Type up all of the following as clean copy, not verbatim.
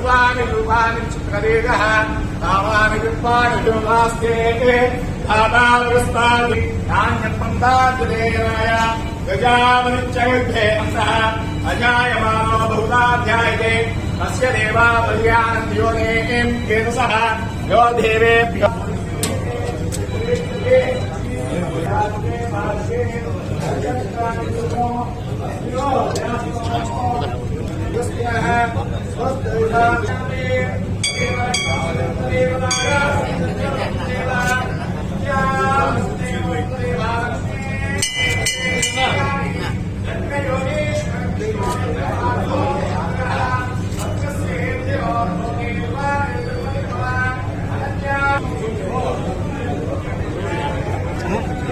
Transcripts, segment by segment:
सर्वाणि रूपाणि चित्ररेगः तावानि विप्पाणि नास्ते दातावृस्तादि नान्यपन्थाद्वदेवाय गजावनिच्चयुद्धे अन्तः अजायमानो बहुधाध्यायते तस्य देवा बल्यानन्द्योनेन केन सह यो देवेभ्यो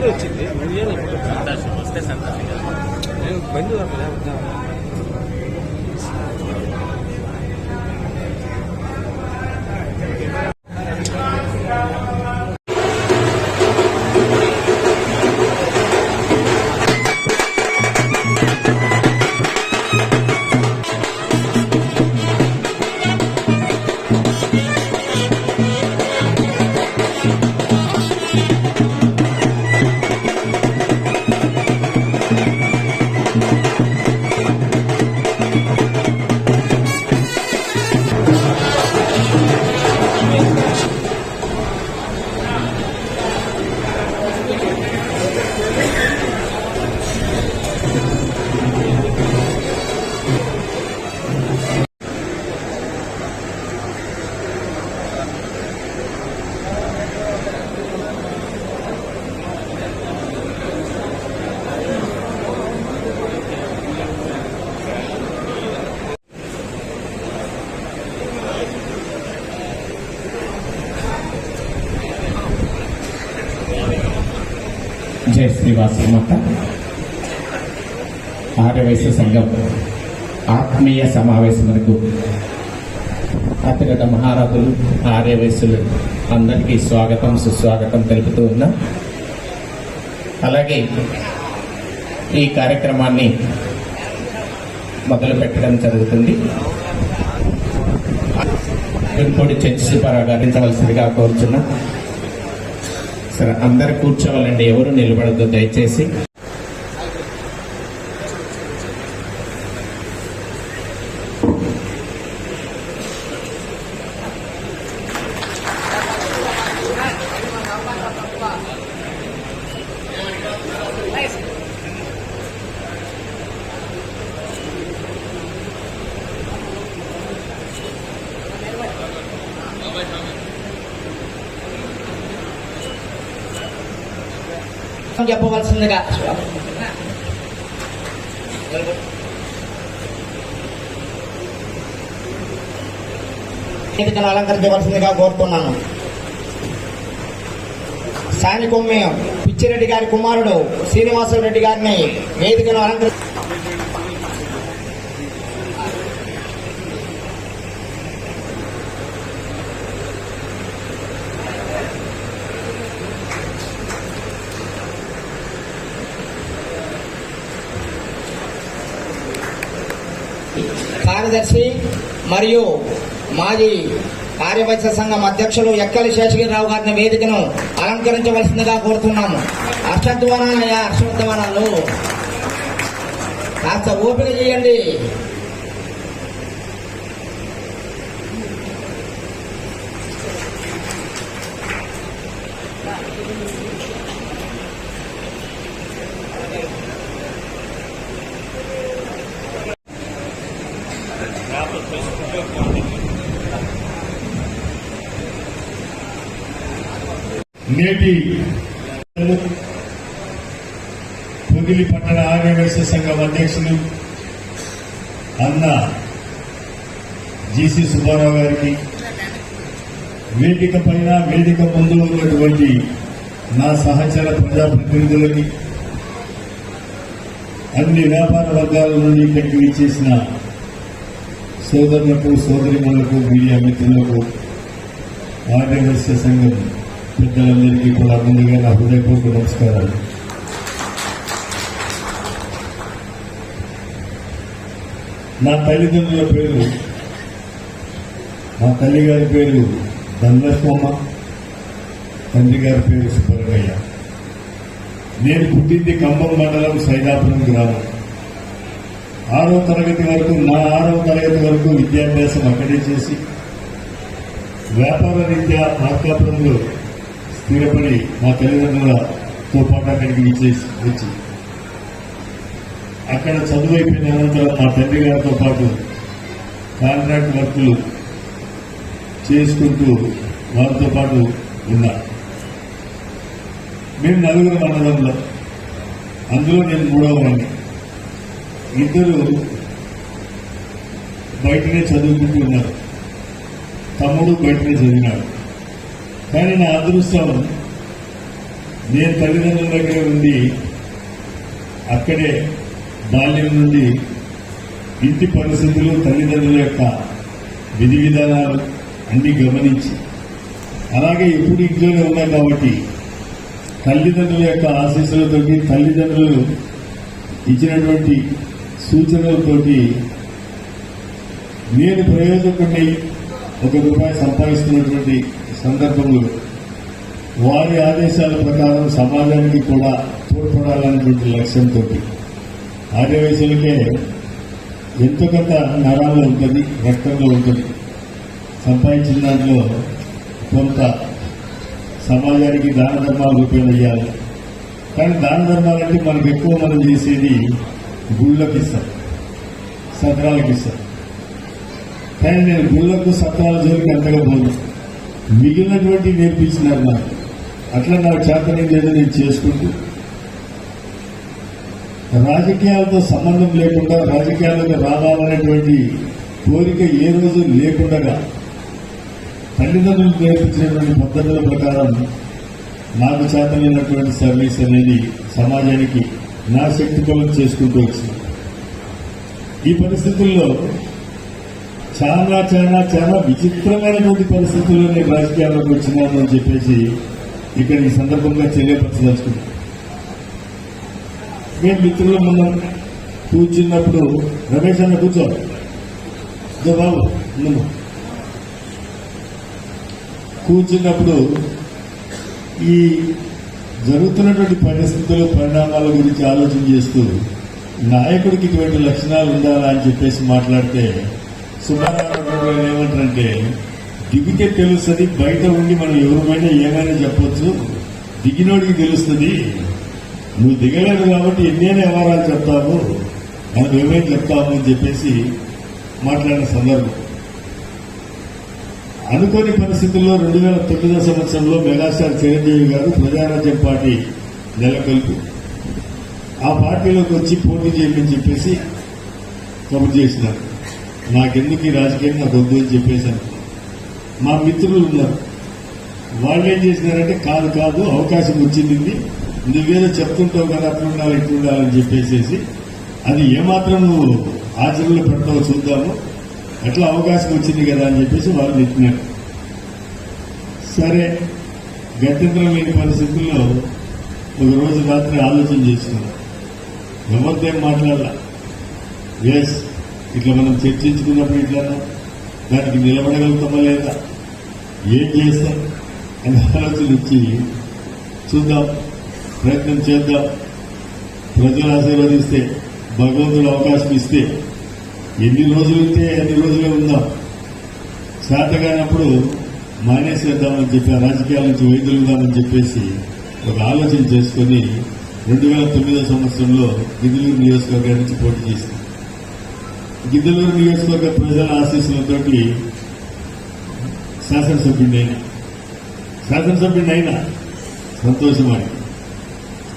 వచ్చింది సంతోషం వస్తే సంతోషంగా బంధు జయ శ్రీవాసమాత ఆర్యవైశ్య సంఘం ఆత్మీయ సమావేశమునకు అతిగత మహారాజులు ఆర్యవైశ్యులు అందరికీ స్వాగతం సుస్వాగతం తెలుపుతూ ఉన్నాం. అలాగే ఈ కార్యక్రమాన్ని మొదలు పెట్టడం జరుగుతుంది. ఇంకోటి చంద్రశేఖరరావు గారించవలసిందిగా కోరుచున్నాం. సరే, అందరు కూర్చోవాలండి, ఎవరు నిలబడద్దు దయచేసి. చెప్పవలసిందిగా వేదికను అలంకరించవలసిందిగా కోరుతున్నాను. సానికొమ్మి పిచ్చిరెడ్డి గారి కుమారుడు శ్రీనివాసరెడ్డి గారిని వేదికను అలంకరి కార్యదర్శి మరియు మాజీ ఆర్యవైశ్య సంఘం అధ్యక్షులు ఎక్కలి శేషగిరిరావు గారిని వేదికను అలంకరించవలసిందిగా కోరుతున్నాము. హర్షధ్వానాలు కాస్త ఓపిక చేయండి. నేటి పొదిలి పట్టణ ఆర్యవైశ్య సంఘం అధ్యక్షులు అన్న జీసీ సుబ్బారావు గారికి, వేదిక పైన వేదిక ముందు ఉన్నటువంటి నా సహచర ప్రజాప్రతినిధులకి, అన్ని వ్యాపార వర్గాల నుండి ఇక్కడికి విచ్చేసిన సోదరులకు సోదరిమణులకు మీడియా మిత్రులకు ఆర్యవైశ్య సంఘం పెద్దలందరికీ కూడా ముందుగా నా హృదయపూర్వక నమస్కారాలు. నా తల్లిదండ్రుల పేరు మా తల్లి గారి పేరు ధనలక్ష్మమ్మ, తండ్రి గారి పేరు సుబ్బరమయ్య. నేను పుట్టింది ఖమ్మం మండలం సైదాపురం గ్రామం. 6వ తరగతి వరకు విద్యాభ్యాసం అక్కడే చేసి వ్యాపార రీత్యా మార్కాపురంలో స్థిరపడి మా తల్లిదండ్రులతో పాటు అక్కడికి వచ్చి అక్కడ చదువు అయిపోయిన అనంతరం మా తండ్రి గారితో పాటు కాంట్రాక్ట్ వర్కులు చేసుకుంటూ వారితో పాటు ఉన్నా. మేము 4 అన్నదమ్ములం, అందులో నేను 3వ వాడిని. 2 బయటనే చదువుకుంటూ ఉన్నారు, తమ్ముడు బయటనే చదివినాడు. కానీ నా అదృష్టం, నేను తల్లిదండ్రుల దగ్గర ఉండి అక్కడే బాల్యం నుండి ఇంటి పరిస్థితులు, తల్లిదండ్రుల యొక్క విధి విధానాలు అన్ని గమనించి, అలాగే ఎప్పుడు ఇంట్లోనే ఉన్నా కాబట్టి తల్లిదండ్రుల యొక్క ఆశీస్సులతోటి, తల్లిదండ్రులు ఇచ్చినటువంటి సూచనలతోటి నేను ప్రయోజకుడిని ₹1 సంపాదిస్తున్నటువంటి సందర్భంలో వారి ఆదేశాల ప్రకారం సమాజానికి కూడా తోడ్పడాలనేటువంటి లక్ష్యంతో ఆర్యవయసులకే ఎంతో కొంత నరాల్లో ఉంటుంది, రక్తంలో ఉంటుంది. సంపాదించిన దాంట్లో కొంత సమాజానికి దాన ధర్మాలు రూపేణ అయ్యాలి. కానీ దాన ధర్మాలంటే మనకు ఎక్కువ మనం చేసేది గుళ్ళకి ఇస్తాం, సత్రాలకు ఇస్తాం. కానీ నేను గుళ్ళకు సత్రాల జోలికి అంతగా పోను. మిగిలినటువంటి నేర్పించినారు నాకు. అట్లా నాకు చేతనే లేదో నేను చేసుకుంటూ రాజకీయాలతో సంబంధం లేకుండా, రాజకీయాలకు రావాలనేటువంటి కోరిక ఏ రోజు లేకుండా తల్లిదండ్రులు నేర్పించినటువంటి పద్ధతుల ప్రకారం నాకు చేతనైనటువంటి సర్వీస్ అనేది సమాజానికి నా శక్తి కొలం చేసుకుంటూ వచ్చింది. ఈ పరిస్థితుల్లో చాలా చాలా చాలా విచిత్రమైనటువంటి పరిస్థితుల్లో నేను రాజకీయాల్లోకి వచ్చినాను అని చెప్పేసి ఇక్కడ ఈ సందర్భంగా తెలియపరచదలుచుకున్నాను. మేము మిత్రుల ముందు కూర్చున్నప్పుడు, రమేష్ అన్న కూర్చో బాబు ముందు కూర్చున్నప్పుడు ఈ జరుగుతున్నటువంటి పరిస్థితులు, పరిణామాల గురించి ఆలోచన చేస్తూ నాయకుడికి ఇటువంటి లక్షణాలు ఉండాలా అని చెప్పేసి మాట్లాడితే సుబ్బారావు ఏమంటారంటే, దిగితే తెలుస్తుంది, బయట ఉండి మనం ఎవరిమైనా ఏమైనా చెప్పొచ్చు, దిగినోడికి తెలుస్తుంది, నువ్వు దిగలేదు కాబట్టి ఎన్నైనా వ్యవహారాలు చెప్తాము, మనం ఏమైనా చెప్తాము అని చెప్పేసి మాట్లాడిన సందర్భం. అనుకోని పరిస్థితుల్లో 2009 సంవత్సరంలో మెగాస్టార్ చిరంజీవి గారు ప్రజారాజ్యం పార్టీ నెలకొల్పి ఆ పార్టీలోకి వచ్చి పోటీ చేయమని చెప్పేసి కబురు చేసినారు. నాకెందుకు ఈ రాజకీయం, నాకు వద్దు అని చెప్పేశాను. మా మిత్రులు ఉన్నారు, వాళ్ళు ఏం చేసినారంటే, కాదు అవకాశం వచ్చింది, నువ్వేదో చెప్తుంటావు కదా, అట్లుండాలి ఇట్లుండాలని చెప్పేసి అది ఏమాత్రం నువ్వు ఆచరణలో పెడతావో చూద్దాము, ఎట్లా అవకాశం వచ్చింది కదా అని చెప్పేసి వాళ్ళు చెప్పినారు. సరే, గత్యంతరం లేని పరిస్థితుల్లో ఒకరోజు రాత్రి ఆలోచన చేస్తున్నాం, ఎవరితో ఏం మాట్లాడాల, ఎస్ ఇట్లా మనం చర్చించుకున్నప్పుడు ఇట్లా దానికి నిలబడగలుగుతామా లేదా, ఏం చేస్తాం అని ఆలోచన వచ్చి చూద్దాం, ప్రయత్నం చేద్దాం, ప్రజలు ఆశీర్వదిస్తే, భగవంతుడు అవకాశం ఇస్తే ఎన్ని రోజులు ఉంటే అన్ని రోజులే ఉందాం, చేతగానప్పుడు మానేసేద్దామని చెప్పి, రాజకీయాల నుంచి వైదొలుగుదామని చెప్పేసి ఒక ఆలోచన చేసుకుని 2009 సంవత్సరంలో గిద్దలూరు నియోజకవర్గం నుంచి పోటీ చేసింది. గిద్దలూరు నియోజకవర్గ ప్రజల ఆశీస్సులతోటి శాసనసభ్యుడైనా సంతోషమని.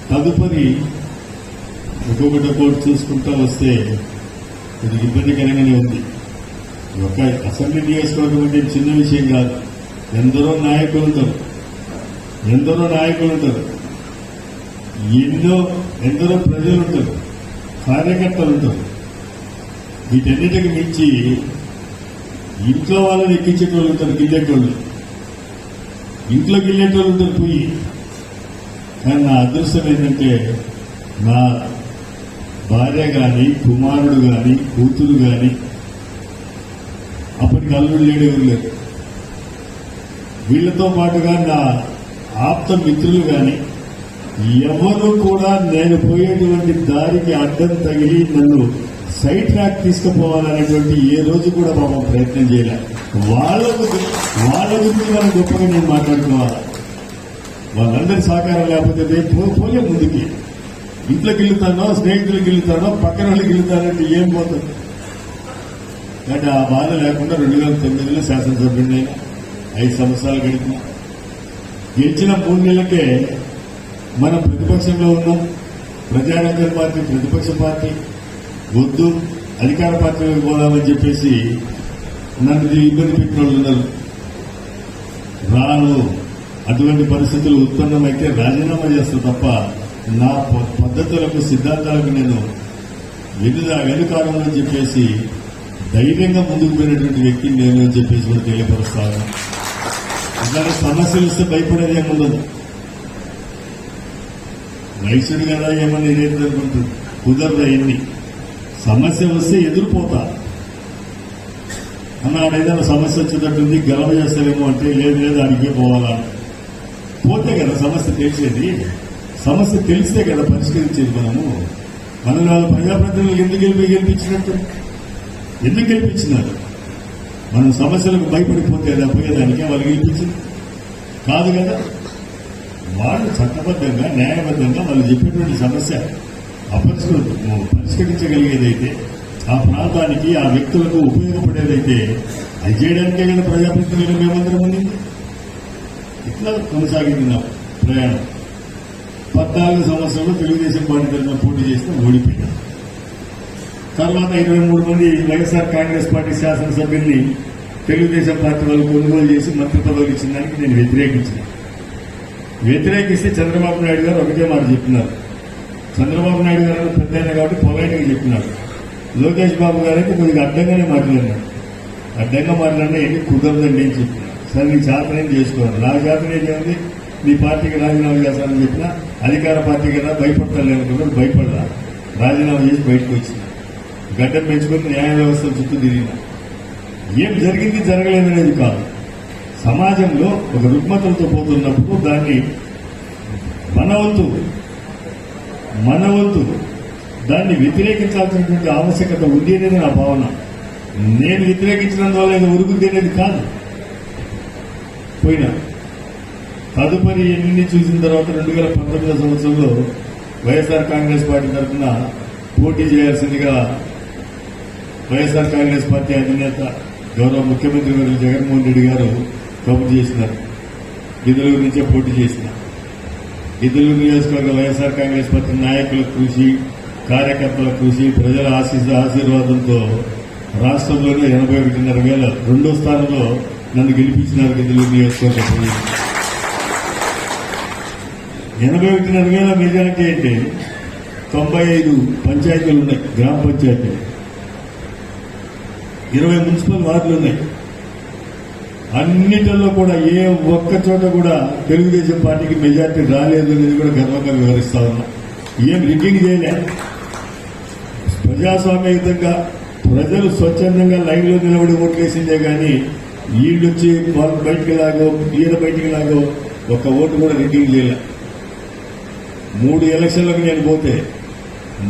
తదుపరి ఒక్కొక్కటి చూసుకుంటూ వస్తే ఇది ఇబ్బందికరంగానే ఉంది. ఒక అసెంబ్లీ నియోజకవర్గం అంటే చిన్న విషయం కాదు. ఎందరో నాయకులు ఉంటారు, ఎందరో ప్రజలు ఉంటారు, కార్యకర్తలు ఉంటారు. వీటన్నిటికి మించి ఇంట్లో వాళ్ళని ఎక్కించేటోళ్ళు ఉంటారు, గిల్లేటోళ్ళు, ఇంట్లో గిల్లేటోళ్ళు ఉంటారు పోయి. కానీ నా అదృష్టం ఏంటంటే, నా భార్య కానీ, కుమారుడు కానీ, కూతురు కానీ అప్పటికి అల్లుడు లేడు, ఎవరు లేరు. వీళ్లతో పాటుగా నా ఆప్త మిత్రులు కానీ ఎవరు కూడా నేను పోయేటువంటి దారికి అడ్డం తగిలి నన్ను సైడ్ ట్రాక్ తీసుకుపోవాలనేటువంటి ఏ రోజు కూడా పాపం ప్రయత్నం చేయలే. వాళ్ళ గురించి మనం గొప్పగా నేను మాట్లాడుకోవాలి. వాళ్ళందరి సహకారం లేకపోతే పోలే ముందుకి. ఇంట్లోకి వెళ్తానో, స్నేహితులకు వెళ్తానో, పక్కన వాళ్ళకి వెళ్తానంటే ఏం పోతుంది. కాబట్టి ఆ బాధ లేకుండా 2009లో శాసనసభ్యుడిని 5 సంవత్సరాలు గడిపిన. గెలిచిన 3 నెలలకే మనం ప్రతిపక్షంలో ఉన్నాం. ప్రజారాజ్యం పార్టీ ప్రతిపక్ష పార్టీ, వద్దు అధికార పార్టీలోకి పోదామని చెప్పేసి నన్ను ఇబ్బంది పెట్టిన వాళ్ళు ఉన్నారు. రాను, అటువంటి పరిస్థితులు ఉత్పన్నమైతే రాజీనామా చేస్తా తప్ప నా పద్ధతులకు, సిద్ధాంతాలకు నేను వెనుకాలని చెప్పేసి ధైర్యంగా ముందుకు పోయినటువంటి వ్యక్తిని నేను అని చెప్పేసి కూడా తెలియపరుస్తాను. ఇట్లాంటి సమస్యలు వస్తే భయపడేది ఏముండదు. రైతుడు కదా ఏమని అనుకుంటుంది, కుదరదు. అయింది సమస్య వస్తే ఎదురుపోతా అన్నాడు. ఏదైనా సమస్య వచ్చేటట్టుంది, గెలవ చేస్తారేమో అంటే లేదు అడిగే పోవాలా. పోతే కదా సమస్య తెలిసేది. సమస్య తెలిస్తే కదా పరిష్కరించేది. మన వాళ్ళు ప్రజాప్రతినిధులు ఎందుకు గెలిపించినట్టు, ఎందుకు గెలిపించినారు? మనం సమస్యలకు భయపడిపోతే పోయేదానికి వాళ్ళు గెలిపించింది కాదు కదా. వాళ్ళు చట్టబద్ధంగా, న్యాయబద్ధంగా వాళ్ళు చెప్పేటువంటి సమస్య పరిష్కరించగలిగేదైతే, ఆ ప్రాంతానికి, ఆ వ్యక్తులకు ఉపయోగపడేదైతే అది చేయడానికే కదా ప్రజాప్రతినిధులు మేమందరం ఉండింది. ఇట్లా కొనసాగింది నా ప్రయాణం. 14 సంవత్సరాలు తెలుగుదేశం పార్టీ తరఫున పోటీ చేసిన ఓడిపోయినా. తర్వాత 23 మంది వైఎస్ఆర్ కాంగ్రెస్ పార్టీ శాసనసభ్యుల్ని తెలుగుదేశం పార్టీ వాళ్ళు కొనుగోలు చేసి మంత్రి పదవులు ఇచ్చిన దానికి నేను వ్యతిరేకిస్తే చంద్రబాబు నాయుడు గారు ఒకటే మాట చెప్పినారు. చంద్రబాబు నాయుడు గారు పెద్ద అయినా కాబట్టి పొలైట్గా చెప్పినారు. లోకేష్ బాబు గారు అయితే కొద్దిగా అడ్డంగానే మాట్లాడినాడు. అడ్డంగా మాట్లాడినా ఏంటి కుదరదండి అని చెప్పినారు. సరే నీ చేతనేం చేసుకోవాలి, నా చేతనేది ఏముంది, నీ పార్టీకి రాజీనామా చేస్తానని చెప్పినా అధికార పార్టీ కదా భయపడతాను అనుకున్నాడు. భయపడదా, రాజీనామా చేసి బయటకు వచ్చిన గడ్డం పెంచుకొని న్యాయ వ్యవస్థ చుట్టూ తిరిగిన. ఏం జరిగింది జరగలేదనేది కాదు. సమాజంలో ఒక రుగ్మతలతో పోతున్నప్పుడు దాన్ని మన వంతు దాన్ని వ్యతిరేకించాల్సినటువంటి ఆవశ్యకత ఉంది అనేది నా భావన. నేను వ్యతిరేకించినందువల్ల ఇది ఉరుగుంది అనేది కాదు. పోయినా తదుపరి ఎన్ని చూసిన తర్వాత 2019 సంవత్సరంలో వైఎస్ఆర్ కాంగ్రెస్ పార్టీ తరఫున పోటీ చేయాల్సిందిగా వైఎస్ఆర్ కాంగ్రెస్ పార్టీ అధినేత గౌరవ ముఖ్యమంత్రి వర్యులు జగన్మోహన్ రెడ్డి గారు కబురు చేసినారు. గిద్దలూరు నుంచే పోటీ చేసిన. గిద్దలూరు నియోజకవర్గ వైఎస్ఆర్ కాంగ్రెస్ పార్టీ నాయకుల కృషి, కార్యకర్తల కృషి, ప్రజల ఆశీర్వాదంతో రాష్ట్రంలోనే 81,500 రెండో స్థానంలో నన్ను గెలిపించినారు. గిద్దలూరు నియోజకవర్గ 81,500 మెజారిటీ అంటే 95 పంచాయతీలు ఉన్నాయి, గ్రామ పంచాయతీలు, 20 మున్సిపల్ వార్డులు ఉన్నాయి. అన్నిటిలో కూడా ఏ ఒక్క చోట కూడా తెలుగుదేశం పార్టీకి మెజార్టీ రాలేదు అనేది కూడా గర్వంగా వివరిస్తా ఉన్నా. ఏం రిగ్గింగ్ చేయలే. ప్రజాస్వామ్యయుతంగా ప్రజలు స్వచ్ఛందంగా లైన్లో నిలబడి ఓట్లేసిందే కానీ వీళ్ళొచ్చి వాళ్ళు బయటికి లాగో, ఈయన బయటికి లాగో ఒక్క ఓటు కూడా రిగ్గింగ్ చేయలే. 3 ఎలక్షన్లకు నేను పోతే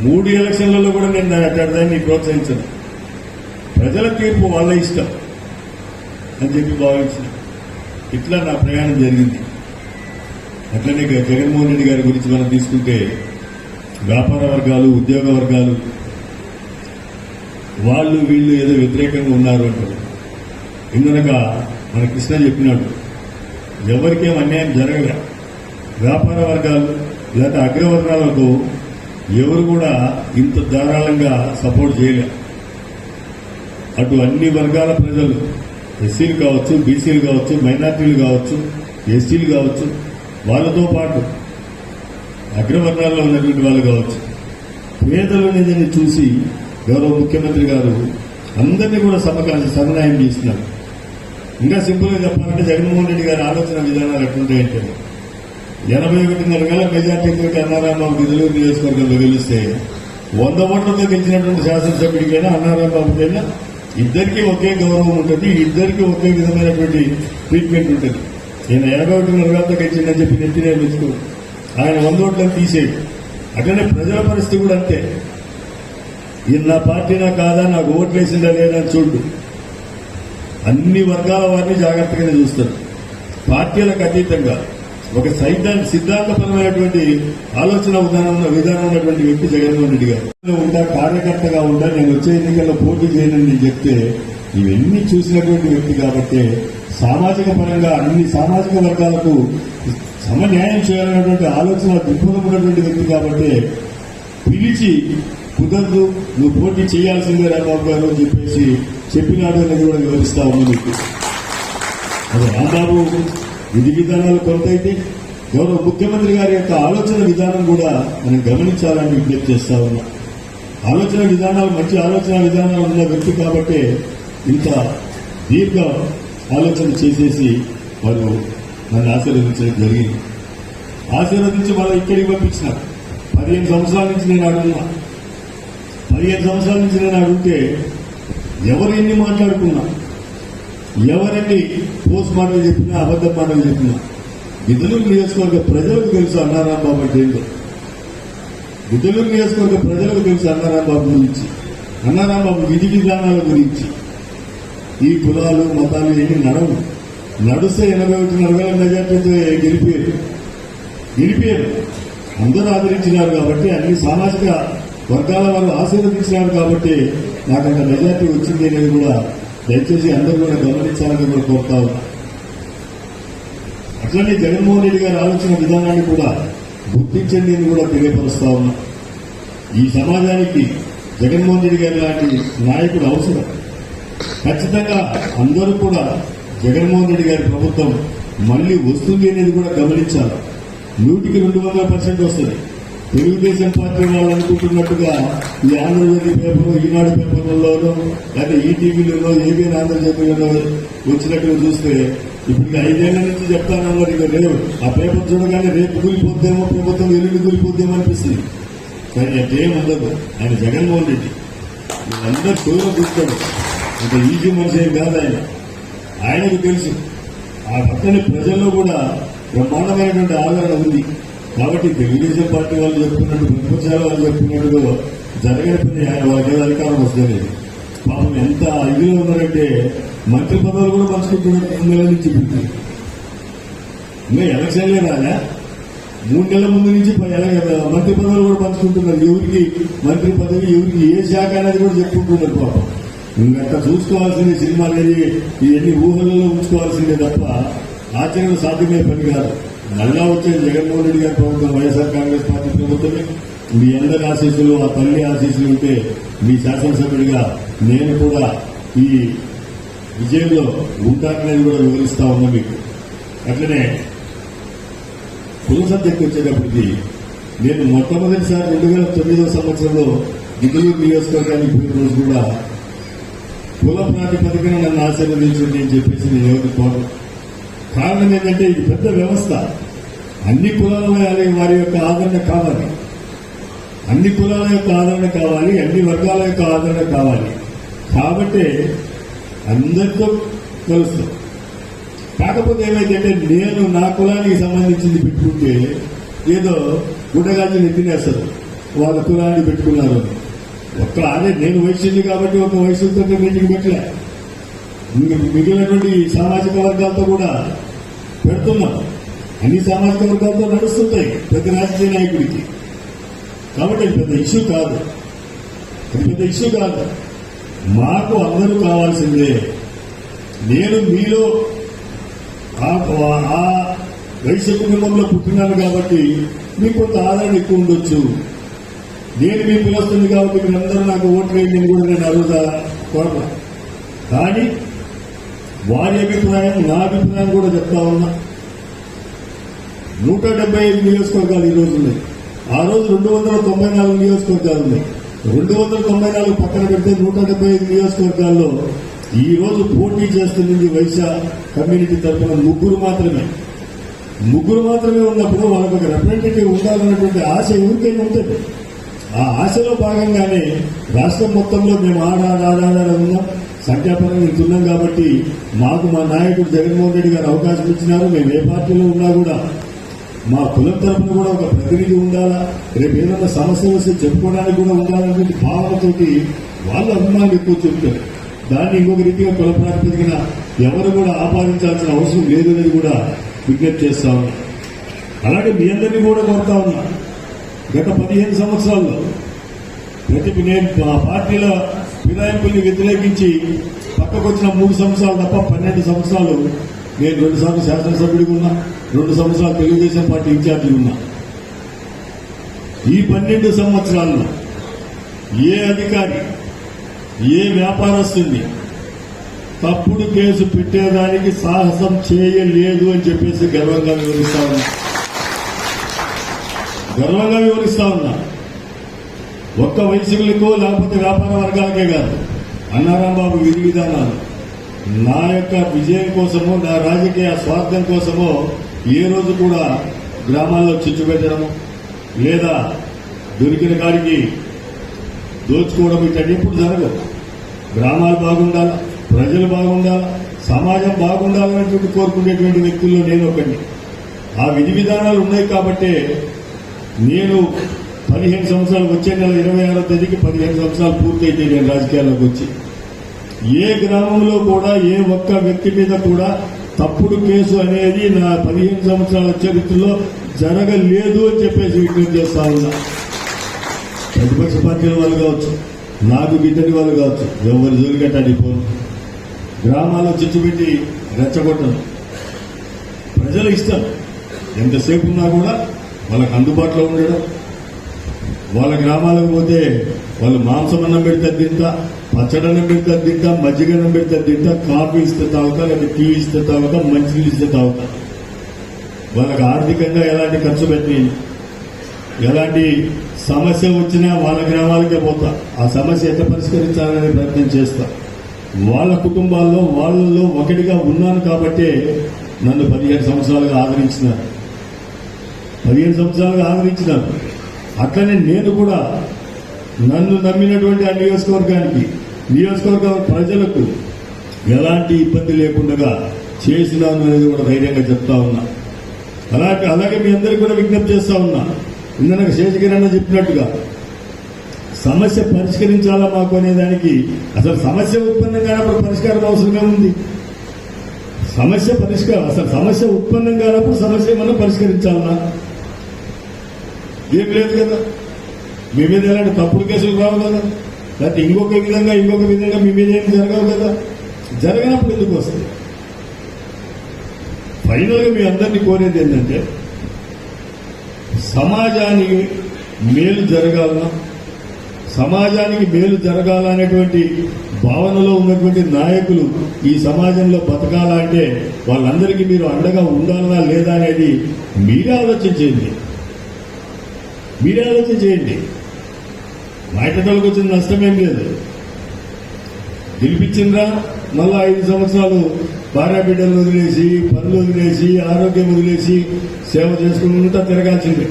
3 ఎలక్షన్లలో కూడా నేను దాన్ని ప్రోత్సహించను. ప్రజల తీర్పు వాళ్ళ ఇష్టం అని చెప్పి భావించిన. ఇట్లా నా ప్రయాణం జరిగింది. అట్లనే జగన్మోహన్ రెడ్డి గారి గురించి మనం తీసుకుంటే వ్యాపార వర్గాలు, ఉద్యోగ వర్గాలు వాళ్ళు వీళ్ళు ఏదో వ్యతిరేకంగా ఉన్నారు అంటారు. ఇందునక మన కృష్ణ చెప్పినాడు, ఎవరికేం అన్యాయం జరగలే. వ్యాపార వర్గాలు లేదా అగ్రవర్ణాలకు ఎవరు కూడా ఇంత ధారాళంగా సపోర్ట్ చేయలే. అటు అన్ని వర్గాల ప్రజలు, ఎస్సీలు కావచ్చు, బీసీలు కావచ్చు, మైనార్టీలు కావచ్చు, ఎస్టీలు కావచ్చు, వాళ్ళతో పాటు అగ్రవర్ణాల్లో ఉన్నటువంటి వాళ్ళు కావచ్చు, పేదలు అనేది చూసి గౌరవ ముఖ్యమంత్రి గారు అందరినీ కూడా సమన్వయం చేస్తున్నారు. ఇంకా సింపుల్ గా చెప్పాలంటే జగన్మోహన్ రెడ్డి గారి ఆలోచన విధానాలు ఎట్లుంటాయంటే 81,500 మెజార్టీతో అన్నారాంబాబు గిద్దలూరు నియోజకవర్గంలో గెలిస్తే 100 ఓట్లతో గెలిచినటువంటి శాసనసభ్యుడికైనా అన్నారాంబాబుకైనా ఇద్దరికి ఒకే గౌరవం ఉంటుంది, ఇద్దరికి ఒకే విధమైనటువంటి ట్రీట్మెంట్ ఉంటుంది. నేను 51 వేలతో ఇచ్చిందని చెప్పి నెత్తినే మెచ్చుకో, ఆయన 100 ఓట్లను తీసేది. అట్లనే ప్రజల పరిస్థితి కూడా అంతే. ఇది నా పార్టీనా కాదా, నాకు ఓట్లు వేసిందా లేదా అని చూడు. అన్ని వర్గాల వారిని జాగ్రత్తగానే చూస్తారు. పార్టీలకు అతీతంగా ఒక సిద్ధాంతపరమైనటువంటి ఆలోచన విధానం ఉన్నటువంటి వ్యక్తి జగన్మోహన్ రెడ్డి గారు. ఉంటా కార్యకర్తగా ఉంటా, నేను వచ్చే ఎన్నికల్లో పోటీ చేయనని నేను చెప్తే ఇవన్నీ చూసినటువంటి వ్యక్తి కాబట్టి సామాజిక పరంగా అన్ని సామాజిక వర్గాలకు సమన్యాయం చేయాలనేటువంటి ఆలోచన దృక్పథం ఉన్నటువంటి వ్యక్తి కాబట్టి పిలిచి కుదరదు, నువ్వు పోటీ చేయాల్సిందే రాంబాబు గారు అని చెప్పేసి చెప్పినాడు అనేది కూడా వివరిస్తా ఉంది మీకు. అది రాంబాబు విధి విధానాలు కొంత అయితే గౌరవ ముఖ్యమంత్రి గారి యొక్క ఆలోచన విధానం కూడా మనం గమనించాలని విజ్ఞప్తి చేస్తా ఉన్నా. ఆలోచన విధానాలు మంచి ఆలోచన విధానాలు ఉన్న వ్యక్తి కాబట్టి ఇంత దీర్ఘ ఆలోచన చేసేసి వారు నన్ను ఆశీర్వదించడం జరిగింది. ఆశీర్వదించి మళ్ళీ ఇక్కడికి పంపించినారు. 15 సంవత్సరాల నుంచి నేను అడుగున్నా. 15 సంవత్సరాల నుంచి నేను అడిగితే ఎవరు ఎన్ని మాట్లాడుకున్నా, ఎవరెన్ని పోస్ట్ మాటలు చెప్పినా, అబద్ధం మాటలు చెప్పినా గిద్దలూరు నియోజకవర్గ ప్రజలకు తెలుసు అన్నారాంబాబు అంటే ఏంటో. గిద్దలూరు నియోజకవర్గ ప్రజలకు తెలుసు అన్నారాంబాబు గురించి, అన్నారాంబాబు విధి విధానాల గురించి. ఈ కులాలు మతాలు ఏమి నడుస్తే 81 వేల మెజార్టీతో గెలిపారు. అందరూ ఆదరించినారు కాబట్టి, అన్ని సామాజిక వర్గాల వారు ఆశీర్వదించినారు కాబట్టి నాకంత మెజార్టీ వచ్చింది అనేది కూడా దయచేసి అందరూ కూడా గమనించాలని కూడా కోరుతా ఉన్నా. అట్లనే జగన్మోహన్ రెడ్డి గారి ఆలోచన విధానాన్ని కూడా గుర్తించండి అని కూడా తెలియపరుస్తా ఉన్నా. ఈ సమాజానికి జగన్మోహన్ రెడ్డి గారి లాంటి నాయకుడు అవసరం. ఖచ్చితంగా అందరూ కూడా జగన్మోహన్ రెడ్డి గారి ప్రభుత్వం మళ్లీ వస్తుంది అనేది కూడా గమనించాలి. 100కి 200% వస్తుంది. తెలుగుదేశం పార్టీ వాళ్ళు అనుకుంటున్నట్టుగా ఈ ఆంధ్రజ్యోతి పేపర్, ఈనాడు పేపర్లలోనూ లేకపోతే ఈటీవీలలో, ఏబిఎన్ ఆంధ్రజ్యోతిలో వచ్చినట్టుగా చూస్తే ఇప్పుడు 5 ఏళ్ల నుంచి చెప్తానన్నారు. ఇక లేవు. ఆ పేపర్ చూడగానే రేపు కూలిపోద్దేమో ప్రభుత్వం, ఎల్లుండి కూలిపోద్దేమో అనిపిస్తుంది. కానీ అదేం ఉండదు. ఆయన జగన్మోహన్ రెడ్డి వీళ్ళందరూ చూడ చూస్తాడు. అంత ఈజీ మనిషి ఏం కాదు ఆయన. ఆయనకు తెలుసు. ఆ పక్కన ప్రజల్లో కూడా బ్రహ్మాండమైనటువంటి ఆదరణ ఉంది. కాబట్టి తెలుగుదేశం పార్టీ వాళ్ళు చెప్పుకున్నట్టు, ప్రతిపక్షాల వాళ్ళు చెప్పుకున్నట్టుగా జరగని పని ఆయన వాళ్ళకి అధికారం వస్తుంది. పాపం ఎంత ఇదిలో ఉన్నారంటే మంత్రి పదవులు కూడా పంచుకుంటున్నారు 3 నెలల నుంచి. ఇంకా ఎలక్షన్లే రాలే, 3 నెలల ముందు నుంచి మంత్రి పదవులు కూడా పంచుకుంటున్నారు. ఎవరికి మంత్రి పదవి, ఎవరికి ఏ శాఖ అనేది కూడా చెప్పుకుంటున్నారు. పాపం ఇంకంతా చూసుకోవాల్సిందే. సినిమా అనేది ఇవన్నీ ఊహలలో ఉంచుకోవాల్సిందే తప్ప ఆచరణ సాధ్యమే పని కాదు. మళ్ళా వచ్చేది జగన్మోహన్ రెడ్డి గారి ప్రభుత్వం, వైఎస్ఆర్ కాంగ్రెస్ పార్టీ ప్రభుత్వమే. మీ అందరి ఆశీస్సులు, ఆ తల్లి ఆశీస్సులు ఉంటే మీ శాసనసభ్యుడిగా నేను కూడా ఈ విజయంలో ఉంటాననేది కూడా వివరిస్తా ఉన్నా మీకు. అట్లనే కుల సబ్జెక్ట్ వచ్చేటప్పటికి నేను మొట్టమొదటిసారి 2009వ సంవత్సరంలో గిద్దలూరు నియోజకవర్గానికి పోయిన రోజు కూడా కుల ప్రాతిపదికన నన్ను ఆశీర్వదించండి అని చెప్పేసి నేను ఎవరికి కోరను. కారణం ఏంటంటే ఇది పెద్ద వ్యవస్థ. అన్ని కులాల వారి యొక్క ఆదరణ కావాలి, అన్ని కులాల యొక్క ఆదరణ కావాలి, అన్ని వర్గాల యొక్క ఆదరణ కావాలి. కాబట్టి అందరితో కలుస్తాం. కాకపోతే ఏమైందంటే నేను నా కులానికి సంబంధించింది పెట్టుకుంటే ఏదో గుడ్డగాజు నెత్తినేస్తారు, వాళ్ళ కులాన్ని పెట్టుకున్నారు. అదే నేను వయసుంది కాబట్టి ఒక వయసుతో మీటింగ్ పెట్టలే. మిగిలినటువంటి సామాజిక వర్గాలతో కూడా పెడుతున్నాం. అన్ని సామాజిక వర్గాలతో నడుస్తుంటాయి పెద్ద రాజకీయ నాయకుడికి. కాబట్టి అది పెద్ద ఇష్యూ కాదు, మాకు అందరూ కావాల్సిందే. నేను మీలో ఆ వైశ్య కుటుంబంలో పుట్టినాను కాబట్టి మీకు కొంత ఆదరణ ఎక్కువ ఉండొచ్చు. నేను మీ పిలుస్తుంది కాబట్టి మీరందరూ నాకు ఓట్లు వేయండి కూడా నేను అడుగుతా కోరను. కానీ వారి అభిప్రాయం, నా అభిప్రాయం కూడా చెప్తా ఉన్నా. 175 నియోజకవర్గాలు ఈ రోజు ఉన్నాయి. ఆ రోజు 294 నియోజకవర్గాలు ఉన్నాయి. 294 పక్కన పెడితే 175 నియోజకవర్గాల్లో ఈ రోజు పోటీ చేస్తున్నది వైశ్య కమ్యూనిటీ తరఫున ముగ్గురు మాత్రమే ఉన్నప్పుడు వాళ్ళకు ఒక రిప్రజెంటేటివ్ ఉండాలన్నటువంటి ఆశ ఎవరికైనా ఉంటుంది. ఆ ఆశలో భాగంగానే రాష్ట్రం మొత్తంలో మేము ఆడాడ ఉన్నాం. సంఖ్యాపరంగా ఇంత ఉన్నాం కాబట్టి మాకు మా నాయకుడు జగన్మోహన్ రెడ్డి గారు అవకాశం ఇచ్చినారు. మేము ఏ పార్టీలో ఉన్నా కూడా మా కులం తరఫున కూడా ఒక ప్రతినిధి ఉండాలా, రేపు ఏదైనా సమస్య వస్తే చెప్పుకోవడానికి కూడా ఉండాలనే భావనతోటి వాళ్ళ అభిమానులు ఎక్కువ చెప్తారు. దాన్ని ఇంకొక రీతిగా కుల ప్రాతిపదికన ఎవరు కూడా ఆపాదించాల్సిన అవసరం లేదు అనేది కూడా విజ్ఞప్తి చేస్తా ఉన్నా. అలాగే మీ అందరినీ కూడా కోరుతా ఉన్నా, గత 15 సంవత్సరాల్లో నేను ఆ పార్టీల ఫిరాయింపుల్ని వ్యతిరేకించి పక్కకొచ్చిన 3 సంవత్సరాలు తప్ప 12 సంవత్సరాలు నేను 2 సార్లు శాసనసభ్యుడిగా ఉన్నా, 2 సంవత్సరాలు తెలుగుదేశం పార్టీ ఇన్ఛార్జిగా ఉన్నా. ఈ 12 సంవత్సరాల్లో ఏ అధికారి, ఏ వ్యాపారస్తుని తప్పుడు కేసు పెట్టేదానికి సాహసం చేయలేదు అని చెప్పేసి గర్వంగా వివరిస్తా ఉన్నా. ఒక్క వైసీపీలకో లేకపోతే వ్యాపార వర్గాలకే కాదు, అన్నారాంబాబు విధి విధానాలు నా యొక్క విజయం కోసమో, నా రాజకీయ స్వార్థం కోసమో ఏ రోజు కూడా గ్రామాల్లో చిచ్చు పెట్టడము లేదా దొరికిన కాడికి దోచుకోవడం ఇట్లా ఎప్పుడు జరగదు. గ్రామాలు బాగుండాలా, ప్రజలు బాగుండాలా, సమాజం బాగుండాలనేటువంటి కోరుకునేటువంటి వ్యక్తుల్లో నేను ఒకటి. ఆ విధి విధానాలు ఉన్నాయి కాబట్టే నేను 15 సంవత్సరాలు, వచ్చే నెల 26వ తేదీకి 15 సంవత్సరాలు పూర్తయితే నేను రాజకీయాల్లోకి వచ్చి ఏ గ్రామంలో కూడా ఏ ఒక్క వ్యక్తి మీద కూడా తప్పుడు కేసు అనేది నా 15 సంవత్సరాల చరిత్రలో జరగలేదు అని చెప్పేసి విజ్ఞప్తి చేస్తా ఉన్నా. ప్రతిపక్ష పార్టీల వాళ్ళు కావచ్చు, నాకు గిట్టని వాళ్ళు కావచ్చు, ఎవరి జోలిగట్టాడి పోను, గ్రామాల్లో చిచ్చుపెట్టి రెచ్చగొట్టను. ప్రజల ఇష్టం ఎంతసేపు ఉన్నా కూడా వాళ్ళకి అందుబాటులో ఉండడం. వాళ్ళ గ్రామాలకు పోతే వాళ్ళు మాంసం అన్నం పెడితే తింటా, పచ్చడన్నం పెడితే తింటా, మజ్జిగన్నం పెడితే తింటా, కాఫీ ఇస్తే తాగుతా, లేదా టీ ఇస్తే తాగుతా, మంచినీళ్ళు ఇస్తే తాగుతా. వాళ్ళకి ఆర్థికంగా ఎలాంటి ఖర్చు పెట్టి ఎలాంటి సమస్య వచ్చినా వాళ్ళ గ్రామాలకే పోతా, ఆ సమస్య ఎట్లా పరిష్కరించాలనే ప్రయత్నం చేస్తా. వాళ్ళ కుటుంబాల్లో వాళ్ళలో ఒకటిగా ఉన్నాను కాబట్టే నన్ను 15 సంవత్సరాలుగా ఆదరించినారు. 15 సంవత్సరాలుగా ఆదరించినారు. అట్లనే నేను కూడా నన్ను నమ్మినటువంటి ఆ నియోజకవర్గ ప్రజలకు ఎలాంటి ఇబ్బంది లేకుండా చేసినాను అనేది కూడా ధైర్యంగా చెప్తా ఉన్నా. అలాగే మీ అందరికీ కూడా విజ్ఞప్తి చేస్తా ఉన్నా. ఇందాక శేషగిరన్న చెప్పినట్టుగా సమస్య పరిష్కరించాలా మాకు అనేదానికి అసలు సమస్య ఉత్పన్నం కానప్పుడు పరిష్కారం అవసరమే ఉంది. సమస్య ఉత్పన్నం కానప్పుడు సమస్య మనం పరిష్కరించాలన్నా ఏం లేదు కదా. మీ మీద ఎలాంటి తప్పుడు కేసులు రావు కదా, లేకపోతే ఇంకొక విధంగా మీ మీద ఏం జరగవు కదా. జరగనప్పుడు ఎందుకు వస్తుంది? ఫైనల్ గా మీ అందరినీ కోరేది ఏంటంటే సమాజానికి మేలు జరగాలనేటువంటి భావనలో ఉన్నటువంటి నాయకులు ఈ సమాజంలో బతకాలంటే వాళ్ళందరికీ మీరు అండగా ఉండాలా లేదా అనేది మీరే ఆలోచన చేయండి. మాట్లాడడానికి వచ్చిన నష్టమేం లేదు. గెలిపించిండ్రా, మళ్ళా 5 సంవత్సరాలు భార్య బిడ్డలు వదిలేసి, పనులు వదిలేసి, ఆరోగ్యం వదిలేసి సేవ చేసుకుంటా తిరగాల్సిందే.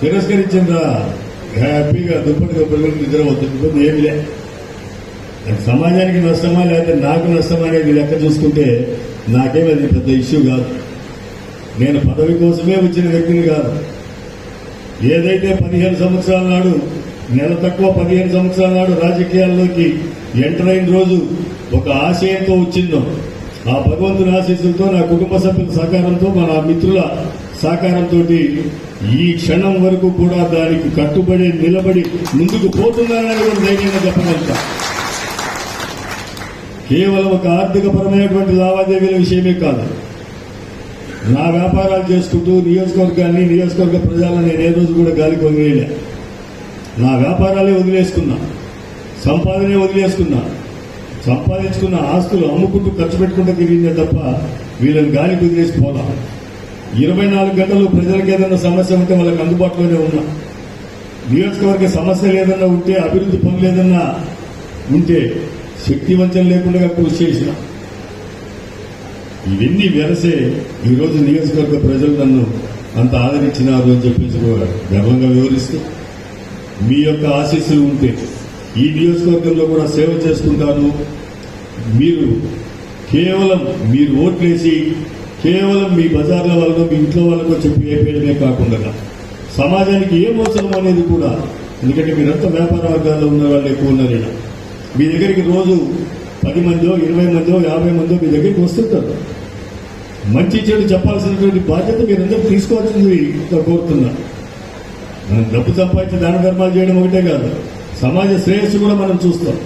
తిరస్కరించిండ్రా, హ్యాపీగా దుప్పటిగా పిల్లలు నిద్ర అవుతుంది. ఏమి లే, సమాజానికి నష్టమా లేకపోతే నాకు నష్టమా అనేది లెక్క చూసుకుంటే నాకేమీ అది పెద్ద ఇష్యూ కాదు. నేను పదవి కోసమే వచ్చిన వ్యక్తిని కాదు. ఏదైతే 15 సంవత్సరాల నాడు, నెల తక్కువ 15 సంవత్సరాల నాడు రాజకీయాల్లోకి ఎంటర్ అయిన రోజు ఒక ఆశయంతో వచ్చిందో, ఆ భగవంతుని ఆశీస్సులతో, నా కుటుంబ సభ్యుల సహకారంతో, మన మిత్రుల సహకారంతో ఈ క్షణం వరకు కూడా దానికి కట్టుబడి నిలబడి ముందుకు పోతున్నానని కూడా ధైర్యంగా చెప్పగలుగుతా. కేవలం ఒక ఆర్థిక పరమైనటువంటి లావాదేవీల విషయమే కాదు, నా వ్యాపారాలు చేసుకుంటూ నియోజకవర్గ ప్రజలను నేను ఏ రోజు కూడా గాలికి వదిలేలే. నా వ్యాపారాలే వదిలేసుకున్నా, సంపాదనే వదిలేసుకున్నా, సంపాదించుకున్న ఆస్తులు అమ్ముకుంటూ ఖర్చు పెట్టుకుంటూ తిరిగిందే తప్ప వీళ్ళని గాలికి వదిలేసిపోదా. 24 గంటలు ప్రజలకు ఏదైనా సమస్య ఉంటే వాళ్ళకి అందుబాటులోనే ఉన్నా. నియోజకవర్గ సమస్యలు ఏదన్నా ఉంటే, అభివృద్ధి పనులు ఏదన్నా ఉంటే శక్తి వంచన లేకుండా కృషి చేసిన. ఇవన్నీ వెరసే ఈరోజు నియోజకవర్గ ప్రజలు నన్ను అంత ఆదరించినారు అని చెప్పేసి గర్వంగా వివరిస్తూ, మీ యొక్క ఆశీస్సులు ఉంటే ఈ నియోజకవర్గంలో కూడా సేవ చేసుకుంటాను. మీరు కేవలం మీరు ఓట్లేసి కేవలం మీ బజార్ల వాళ్ళను మీ ఇంట్లో వాళ్ళకు చెప్పి వేయడమే కాకుండా సమాజానికి ఏం అవసరం అనేది కూడా, ఎందుకంటే మీరంతా వ్యాపార వర్గాల్లో ఉన్న వాళ్ళు ఎక్కువ ఉన్నారు. మీ దగ్గరికి రోజు 10 మందో 20 మందో 50 మందో మీ దగ్గరికి వస్తుంటారు. మంచి చెడు చెప్పాల్సినటువంటి బాధ్యత మీరందరూ తీసుకోవాల్సింది కోరుతున్నా. మనం డబ్బు సంపాదించి దాన ధర్మాలు చేయడం ఒకటే కాదు, సమాజ శ్రేయస్సు కూడా మనం చూస్తాం.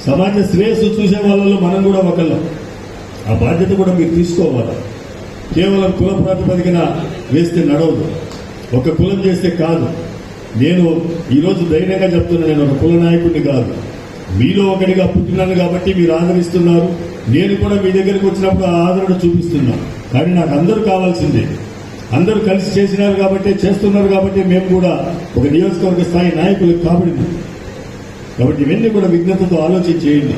సమాజ శ్రేయస్సు చూసే వాళ్ళలో మనం కూడా ఒకళ్ళం. ఆ బాధ్యత కూడా మీరు తీసుకోవాలి. కేవలం కుల ప్రాతిపదికన వేస్తే నడవదు, ఒక కులం చేస్తే కాదు. నేను ఈరోజు ధైర్యంగా చెప్తున్నా, నేను ఒక కుల నాయకుడిని కాదు, మీలో ఒకటిగా పుట్టినాను కాబట్టి మీరు ఆదరిస్తున్నారు. నేను కూడా మీ దగ్గరికి వచ్చినప్పుడు ఆ ఆదరణ చూపిస్తున్నాను. కానీ నాకు అందరూ కావాల్సిందే, అందరూ కలిసి చేసినారు కాబట్టి చేస్తున్నారు కాబట్టి మేము కూడా ఒక నియోజకవర్గ స్థాయి నాయకులు కాబట్టి ఇవన్నీ కూడా విజ్ఞతతో ఆలోచన చేయండి.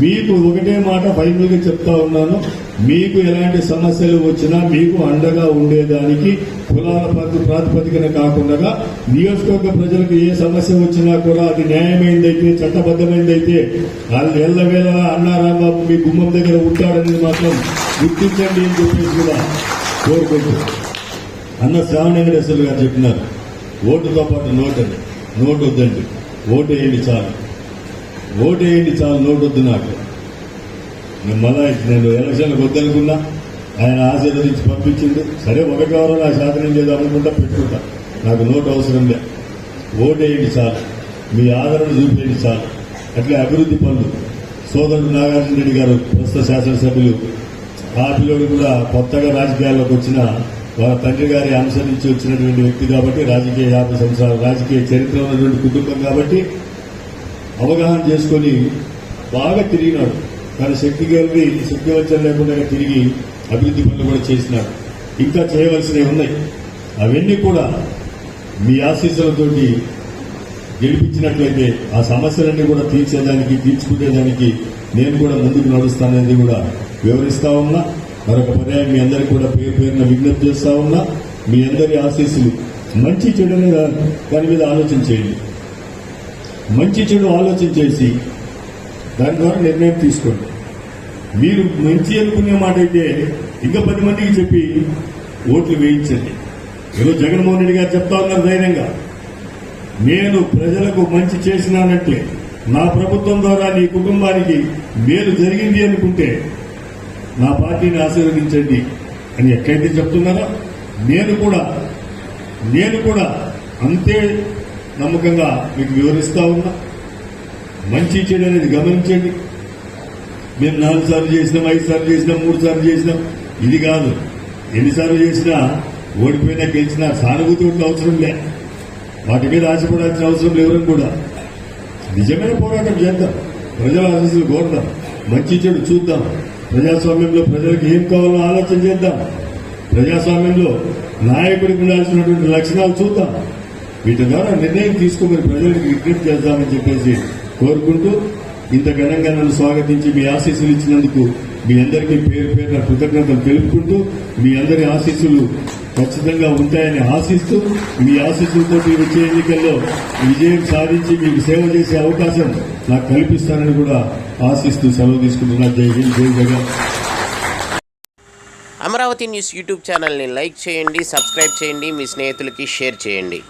మీకు ఒకటే మాట ఫైనల్గా చెప్తా ఉన్నాను, మీకు ఎలాంటి సమస్యలు వచ్చినా మీకు అండగా ఉండేదానికి కులాల ప్రాతిపదికన కాకుండా నియోజకవర్గ ప్రజలకు ఏ సమస్య వచ్చినా కూడా అది న్యాయమైందైతే చట్టబద్ధమైందైతే వాళ్ళు ఎల్లవేళలా అన్నారాంబాబు మీ గుమ్మం దగ్గర ఉంటాడనేది మాత్రం గుర్తించండి అని చెప్పేసి కూడా కోరుకుంటూ అన్న శ్రావణ వెంకటేశ్వర గారు చెప్పినారు, ఓటుతో పాటు నోటండి, నోటు వద్దండి, ఓటు వేయండి చాలు, ఓటు వేయండి చాలు, నోటు వద్దు నాకు. మళ్ళా నేను ఎలక్షన్లకు వద్దనుకున్నా, ఆయన ఆశీర్వదించి పంపించిండు. సరే ఒకటి వారం నా శాతం చేద్దాం అనుకుంటా పెట్టుకుంటా, నాకు నోటు అవసరం లే, ఓటు వేయండి చాలు, మీ ఆదరణ చూపేయండి చాలు. అట్లే అభివృద్ధి పనులు సోదరుడు నాగార్జున రెడ్డి గారు ప్రస్తుత శాసనసభ్యులు, ఆ పిల్లడు కూడా కొత్తగా రాజకీయాల్లోకి వచ్చిన వాళ్ళ తండ్రి గారి అంశం నుంచి వచ్చినటువంటి వ్యక్తి కాబట్టి, రాజకీయ 50 సంవత్సరాల రాజకీయ చరిత్ర ఉన్నటువంటి కుటుంబం కాబట్టి అవగాహన చేసుకొని బాగా తిరిగినాడు. తన శక్తి కలిగి శక్తివంచన లేకుండా తిరిగి అభివృద్ధి పనులు కూడా చేసినాడు. ఇంకా చేయవలసినవి ఉన్నాయి. అవన్నీ కూడా మీ ఆశీస్సులతోటి గెలిపించినట్లయితే ఆ సమస్యలన్నీ కూడా తీర్చుకునేదానికి నేను కూడా ముందుకు నడుస్తానని కూడా వివరిస్తా ఉన్నా. మరొక పర్యాయం మీ అందరికీ కూడా పేరు పేరున విజ్ఞప్తి చేస్తా ఉన్నా. మీ అందరి ఆశీస్సులు, మంచి చెడు దాని మీద ఆలోచన చేయండి. మంచి చెడు ఆలోచన చేసి దాని ద్వారా నిర్ణయం తీసుకోండి. మీరు మంచి అనుకునే మాట అయితే ఇంకా 10 మందికి చెప్పి ఓట్లు వేయించండి. ఈరోజు జగన్మోహన్ రెడ్డి గారు చెప్తా ఉన్నారు ధైర్యంగా, నేను ప్రజలకు మంచి చేసినానంటే నా ప్రభుత్వం ద్వారా నీ కుటుంబానికి మేలు జరిగింది అనుకుంటే నా పార్టీని ఆశీర్వదించండి అని ఎక్కడైతే చెప్తున్నారో నేను కూడా అంతే నమ్మకంగా మీకు వివరిస్తా ఉన్నా. మంచి చెడు అనేది గమనించండి. మేము 4 సార్లు చేసినాం, 5 సార్లు చేసినాం, 3 సార్లు చేసినాం, ఇది కాదు. ఎన్నిసార్లు చేసినా ఓడిపోయినా గెలిచినా సానుభూతి ఉంటే అవసరం లే, వాటి మీద ఆశపడాల్సిన అవసరం లేవరం కూడా. నిజమైన పోరాటం చేద్దాం, ప్రజల ఆశీస్సులు కోరుదాం, మంచి చెడు చూద్దాం. ప్రజాస్వామ్యంలో ప్రజలకు ఏం కావాలో ఆలోచన చేద్దాం. ప్రజాస్వామ్యంలో నాయకుడికి ఉండాల్సినటువంటి లక్షణాలు చూద్దాం. వీటి ద్వారా నిర్ణయం తీసుకుని ప్రజలకు విజ్ఞప్తి చేద్దామని చెప్పేసి కోరుకుంటూ, ఇంత ఘనంగా నన్ను స్వాగతించి మీ ఆశీస్సులు ఇచ్చినందుకు మీ అందరికీ పేరు పేరున కృతజ్ఞతలు తెలుపుకుంటూ, మీ అందరి ఆశీస్సులు ఖచ్చితంగా ఉంటాయని ఆశిస్తూ, మీ ఆశీస్సులతో వచ్చే ఎన్నికల్లో విజయం సాధించి మీకు సేవ చేసే అవకాశం నాకు కల్పిస్తానని కూడా ఆశిస్తూ సెలవు తీసుకుంటున్నా. జై హింద్, జై జగన్. అమరావతి న్యూస్ యూట్యూబ్ ఛానల్ని లైక్ చేయండి, సబ్స్క్రైబ్ చేయండి, మీ స్నేహితులకి షేర్ చేయండి.